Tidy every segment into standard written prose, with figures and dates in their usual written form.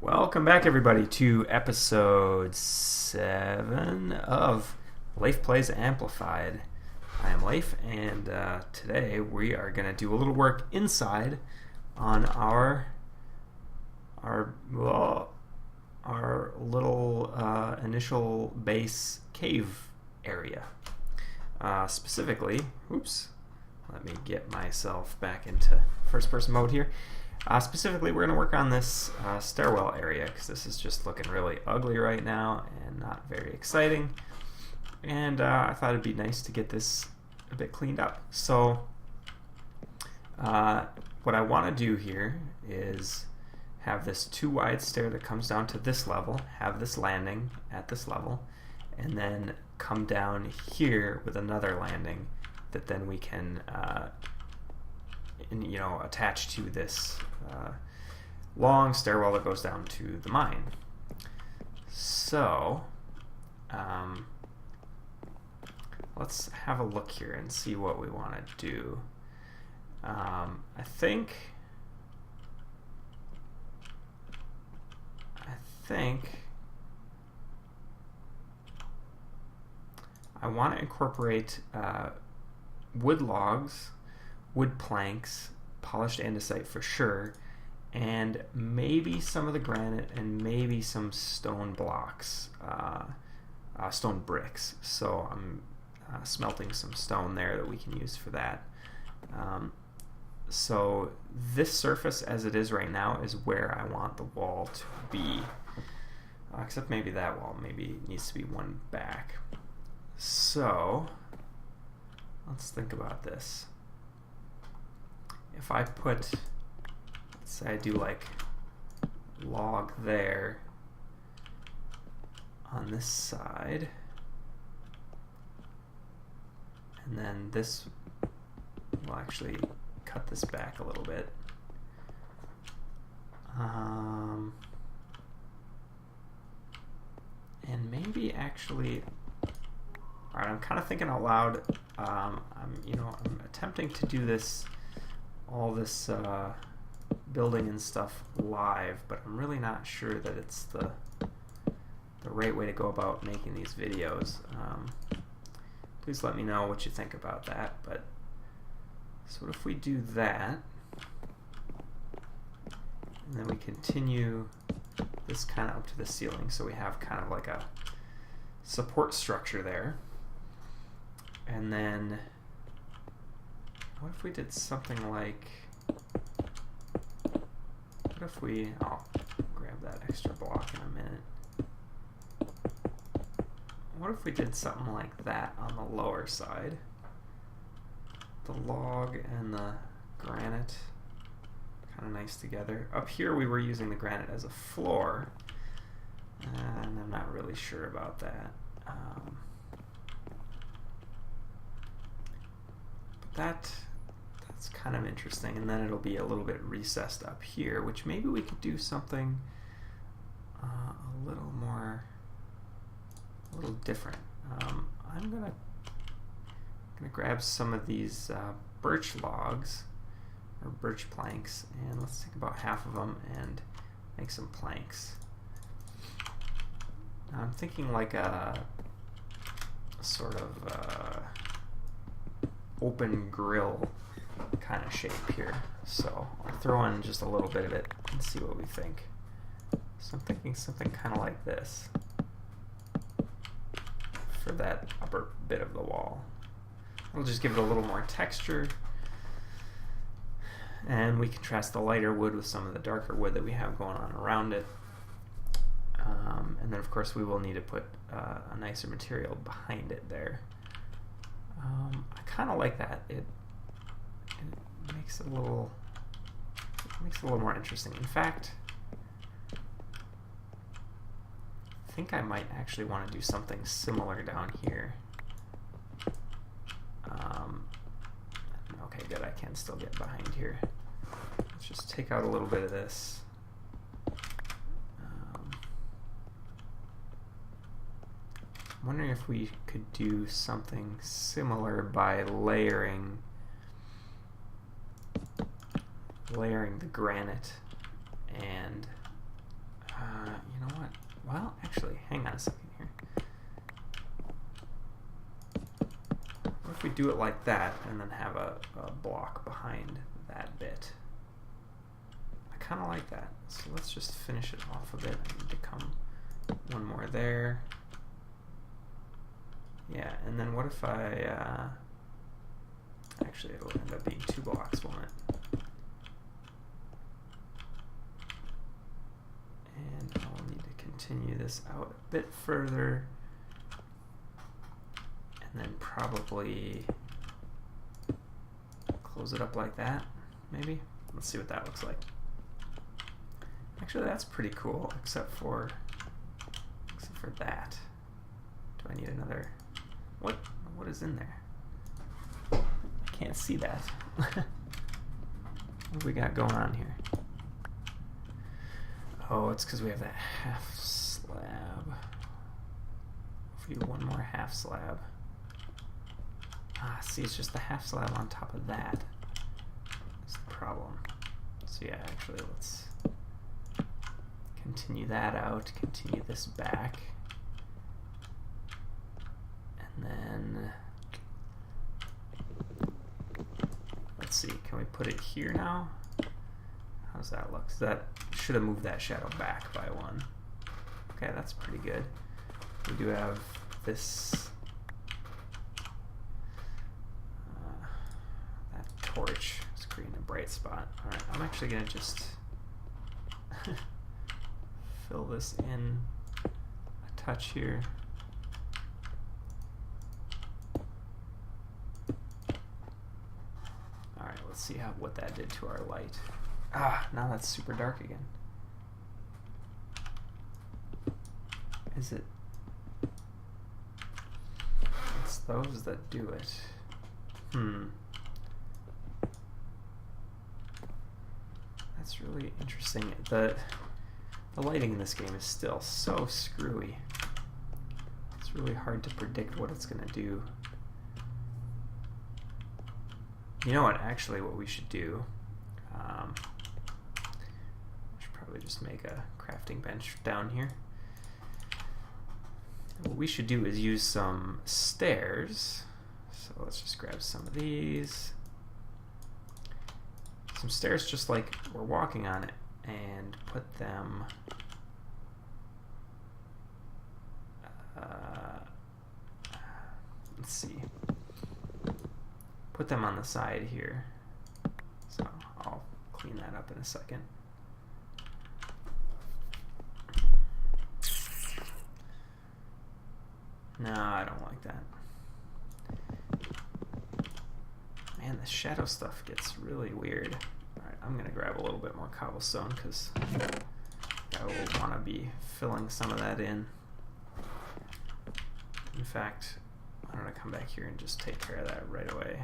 Welcome back, everybody, to episode 7 of Leif Plays Amplified. I am Leif, and today we are going to do a little work inside on our little initial base cave area. Specifically, let me get myself back into first-person mode here. Specifically, we're going to work on this stairwell area because this is just looking really ugly right now and not very exciting. And I thought it'd be nice to get this a bit cleaned up. So what I want to do here is have this 2 wide stair that comes down to this level, have this landing at this level, and then come down here with another landing that then we can attach to this long stairwell that goes down to the mine. So let's have a look here and see what we want to do. I think I want to incorporate wood logs, wood planks, polished andesite for sure, and maybe some of the granite and maybe some stone blocks, stone bricks. So I'm smelting some stone there that we can use for that. So this surface as it is right now is where I want the wall to be, except maybe that wall maybe needs to be one back. So let's think about this. If I put, let's say I do like log there on this side, and then this will actually cut this back a little bit. And maybe actually, all right, I'm kind of thinking out loud. I'm attempting to do all this building and stuff live, but I'm really not sure that it's the right way to go about making these videos. Please let me know what you think about that. But so what if we do that, and then we continue this kind of up to the ceiling, so we have kind of like a support structure there. And then what if we did something like, I'll grab that extra block in a minute. What if we did something like that on the lower side? The log and the granite, kind of nice together. Up here we were using the granite as a floor, and I'm not really sure about that. But that's kind of interesting, and then it'll be a little bit recessed up here, which maybe we could do something a little different. I'm gonna grab some of these birch logs or birch planks, and let's take about half of them and make some planks. Now I'm thinking like a sort of open grill kind of shape here. So I'll throw in just a little bit of it and see what we think. So I'm thinking something kind of like this for that upper bit of the wall. We'll just give it a little more texture, and we contrast the lighter wood with some of the darker wood that we have going on around it. And then of course we will need to put a nicer material behind it there. I kind of like that. It makes it a little more interesting. In fact, I think I might actually want to do something similar down here. Okay, good. I can still get behind here. Let's just take out a little bit of this. I'm wondering if we could do something similar by layering the granite and a second here. What if we do it like that and then have a block behind that bit? I kind of like that. So let's just finish it off a bit. I need to come one more there. Yeah, and then what if I... actually, it'll end up being 2 blocks, won't it? And I'll need to continue this out a bit further. And then probably close it up like that, maybe? Let's see what that looks like. Actually, that's pretty cool, except for that. Do I need another? What is in there? I can't see that. What have we got going on here? Oh, it's because we have that half slab. If we do one more half slab. Ah, see, it's just the half slab on top of that. That's the problem. So yeah, actually, let's continue that out, continue this back. And then, let's see, can we put it here now? How does that look? So that should have moved that shadow back by 1. Okay, that's pretty good. We do have this that torch is creating a bright spot. All right, I'm actually gonna just fill this in a touch here. All right, let's see what that did to our light. Ah, now that's super dark again. Is it? It's those that do it. That's really interesting. The lighting in this game is still so screwy. It's really hard to predict what it's going to do. You know what? Actually, what we should do, we should probably just make a crafting bench down here. What we should do is use some stairs. So let's just grab some of these. Some stairs just like we're walking on it, and put them let's see. Put them on the side here. So I'll clean that up in a second. No, I don't like that. Man, the shadow stuff gets really weird. Alright, I'm going to grab a little bit more cobblestone because I will want to be filling some of that in. In fact, I'm going to come back here and just take care of that right away.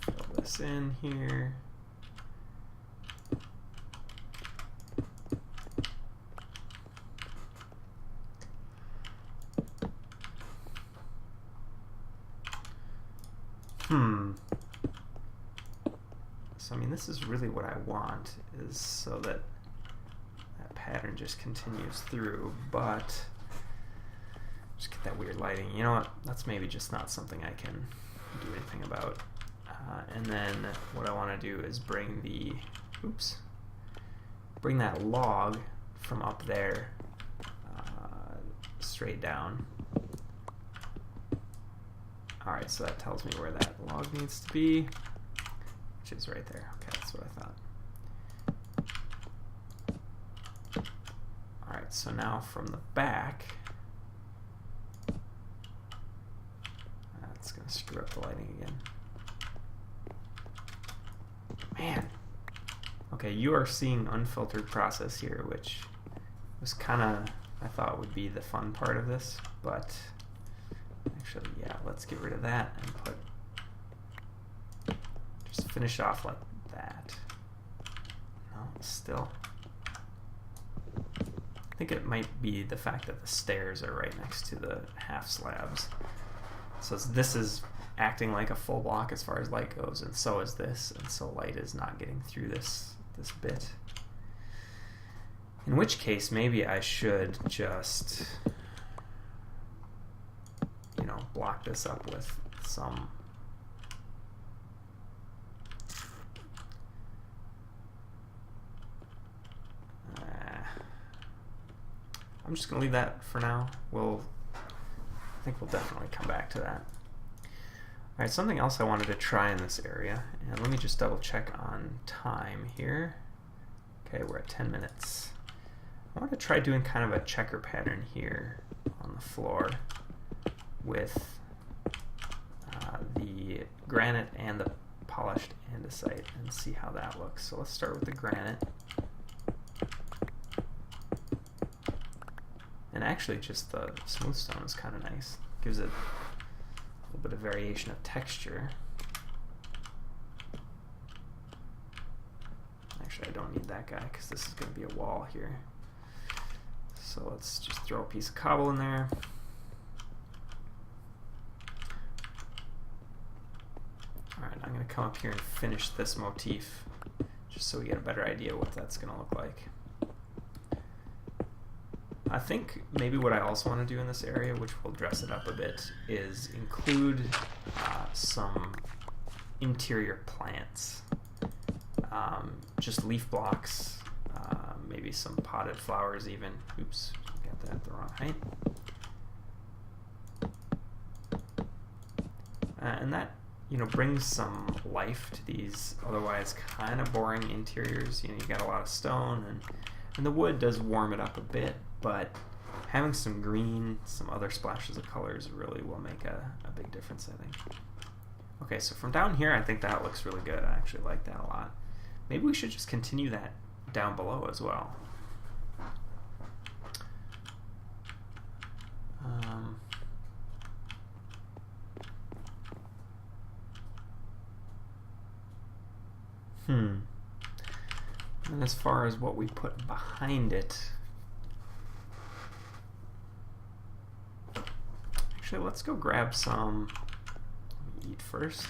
Fill this in here. So I mean, this is really what I want, is so that that pattern just continues through, but just get that weird lighting. You know what? That's maybe just not something I can do anything about. And then what I want to do is bring that log from up there straight down. Alright, so that tells me where that log needs to be, which is right there. Okay, that's what I thought. Alright, so now from the back, that's going to screw up the lighting again. Man! Okay, you are seeing unfiltered process here, which was kind of, I thought would be the fun part of this, but actually, yeah, let's get rid of that and just finish off like that. No, still. I think it might be the fact that the stairs are right next to the half slabs. So this is acting like a full block as far as light goes, and so is this, and so light is not getting through this bit. In which case, maybe I should just, you know, block this up with some I'm just going to leave that for now. I think we'll definitely come back to that. Alright, something else I wanted to try in this area, and let me just double check on time here. Okay, we're at 10 minutes. I want to try doing kind of a checker pattern here on the floor with the granite and the polished andesite and see how that looks. So let's start with the granite. And actually just the smooth stone is kind of nice. Gives it a little bit of variation of texture. Actually, I don't need that guy because this is going to be a wall here. So let's just throw a piece of cobble in there. Alright, I'm going to come up here and finish this motif just so we get a better idea what that's going to look like. I think maybe what I also want to do in this area, which will dress it up a bit, is include some interior plants. Just leaf blocks, maybe some potted flowers even. Oops, got that at the wrong height. And that, you know, brings some life to these otherwise kind of boring interiors. You know, you got a lot of stone, and the wood does warm it up a bit, but having some green, some other splashes of colors really will make a big difference, I think. Okay, so from down here, I think that looks really good. I actually like that a lot. Maybe we should just continue that down below as well. And as far as what we put behind it, actually, let's go grab some. Let me eat first.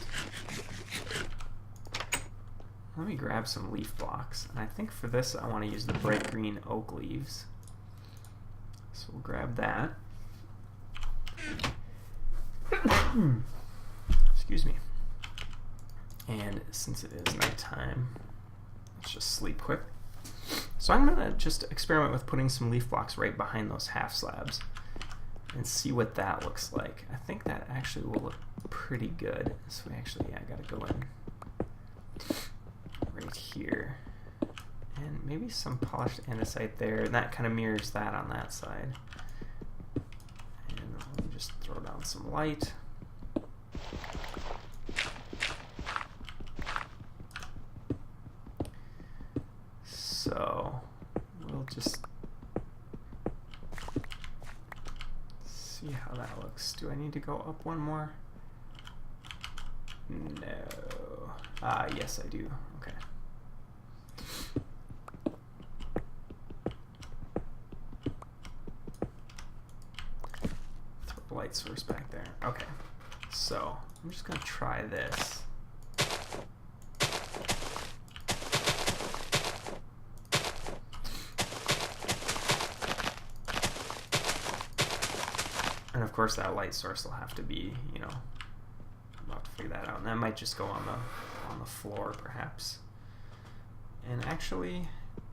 Let me grab some leaf blocks. And I think for this, I want to use the bright green oak leaves. So we'll grab that. Excuse me. And since it is nighttime, let's just sleep quick. So I'm going to just experiment with putting some leaf blocks right behind those half slabs and see what that looks like. I think that actually will look pretty good. So we actually, yeah, I got to go in right here. And maybe some polished andesite there, and that kind of mirrors that on that side. And let me just throw down some light. So we'll just see how that looks. Do I need to go up one more? No. Yes, I do. Okay. Throw the light source back there. Okay. So I'm just going to try this. And of course that light source will have to be, you know, I'll have to figure that out. And that might just go on the floor perhaps. And actually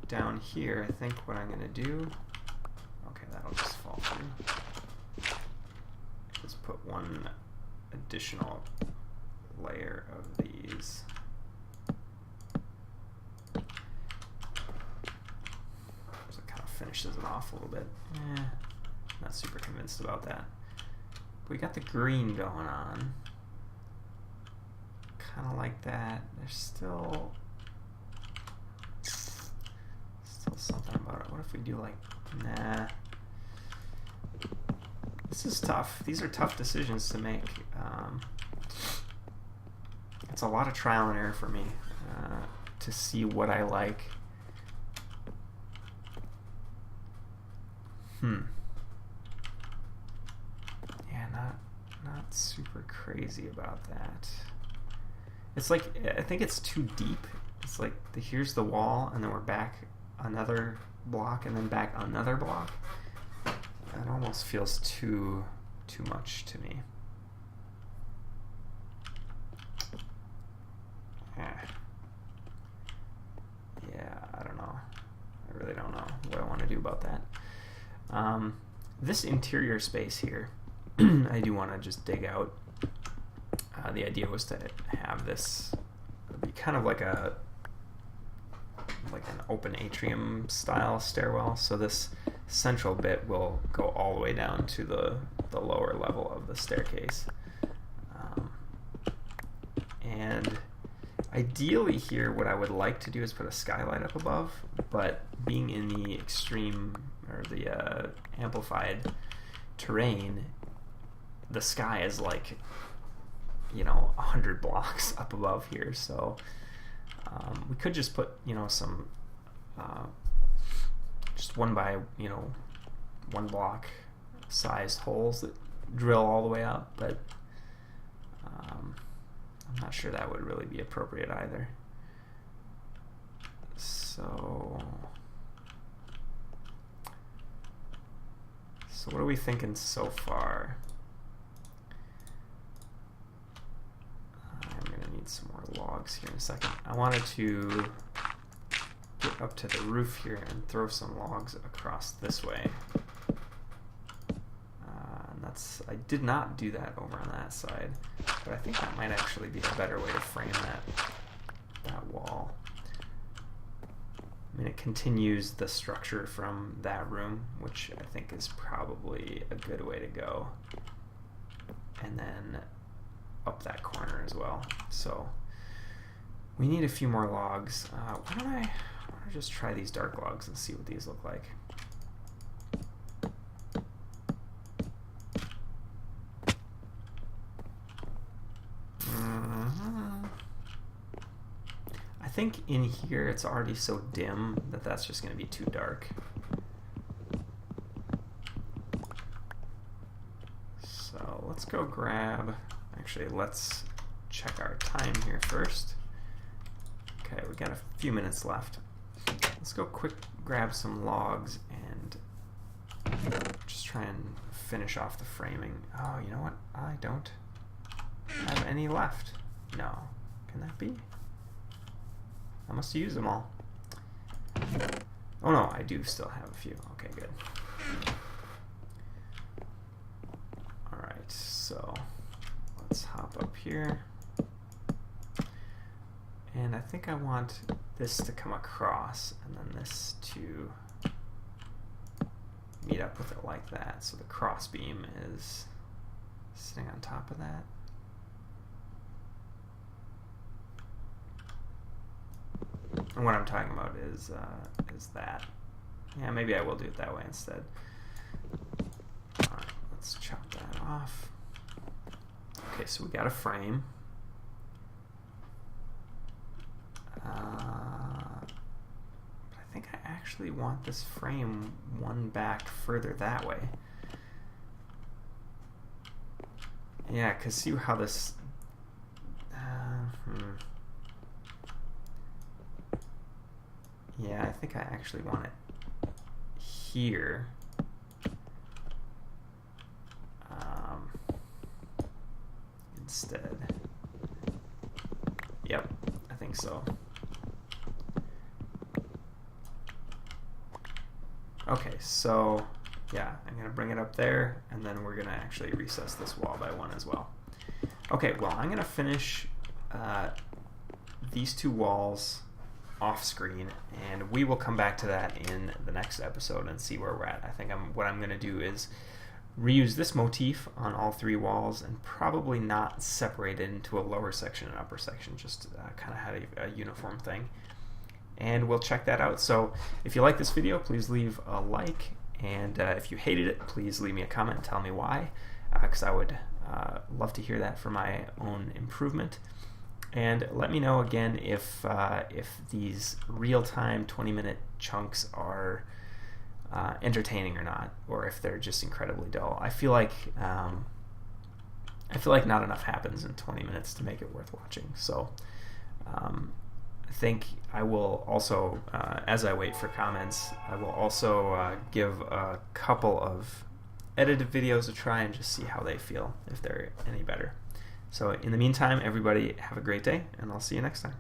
down here, I think what I'm going to do, okay, that'll just fall through. Just put one additional layer of these. So it kind of finishes it off a little bit. Not super convinced about that. We got the green going on. Kind of like that. There's still something about it. What if we do like, nah. This is tough. These are tough decisions to make. It's a lot of trial and error for me to see what I like. Yeah, not super crazy about that. It's like, I think it's too deep. It's like, here's the wall, and then we're back another block and then back another block. That almost feels too much to me. Yeah, I don't know. I really don't know what I want to do about that. This interior space here, I do want to just dig out. The idea was to have this be kind of like an open atrium style stairwell. So this central bit will go all the way down to the lower level of the staircase. And ideally here, what I would like to do is put a skylight up above, but being in the extreme or the amplified terrain, the sky is like, 100 blocks up above here. So we could just put, some just 1 by 1 block sized holes that drill all the way up, but I'm not sure that would really be appropriate either. So what are we thinking so far? I'm going to need some more logs here in a second. I wanted to get up to the roof here and throw some logs across this way. I did not do that over on that side, but I think that might actually be a better way to frame that wall. I mean, it continues the structure from that room, which I think is probably a good way to go. And then up that corner as well. So we need a few more logs. Why don't I just try these dark logs and see what these look like. I think in here it's already so dim that that's just going to be too dark. So let's go grab, actually let's check our time here first. Okay, we got a few minutes left. Let's go quick grab some logs and just try and finish off the framing. Oh, you know what? I don't have any left. No. Can that be? I must use them all. Oh no, I do still have a few. Okay, good. Alright, so let's hop up here. And I think I want this to come across and then this to meet up with it like that. So the cross beam is sitting on top of that. And what I'm talking about is that. Yeah, maybe I will do it that way instead. Alright, let's chop that off. Okay, so we got a frame. But I think I actually want this frame one back further that way. Yeah, because see how this... Yeah, I think I actually want it here. Instead. Yep, I think so. Okay, so yeah, I'm going to bring it up there, and then we're going to actually recess this wall by 1 as well. Okay, well, I'm going to finish these 2 walls off screen, and we will come back to that in the next episode and see where we're at. I think what I'm going to do is reuse this motif on all 3 walls and probably not separate it into a lower section and upper section, just kind of have a uniform thing. And we'll check that out. So if you like this video, please leave a like, and if you hated it, please leave me a comment and tell me why, because I would love to hear that for my own improvement. And let me know again if these real-time 20-minute chunks are entertaining or not, or if they're just incredibly dull. I feel like not enough happens in 20 minutes to make it worth watching. So think I will also, as I wait for comments, I will also give a couple of edited videos a try and just see how they feel, if they're any better. So in the meantime, everybody have a great day, and I'll see you next time.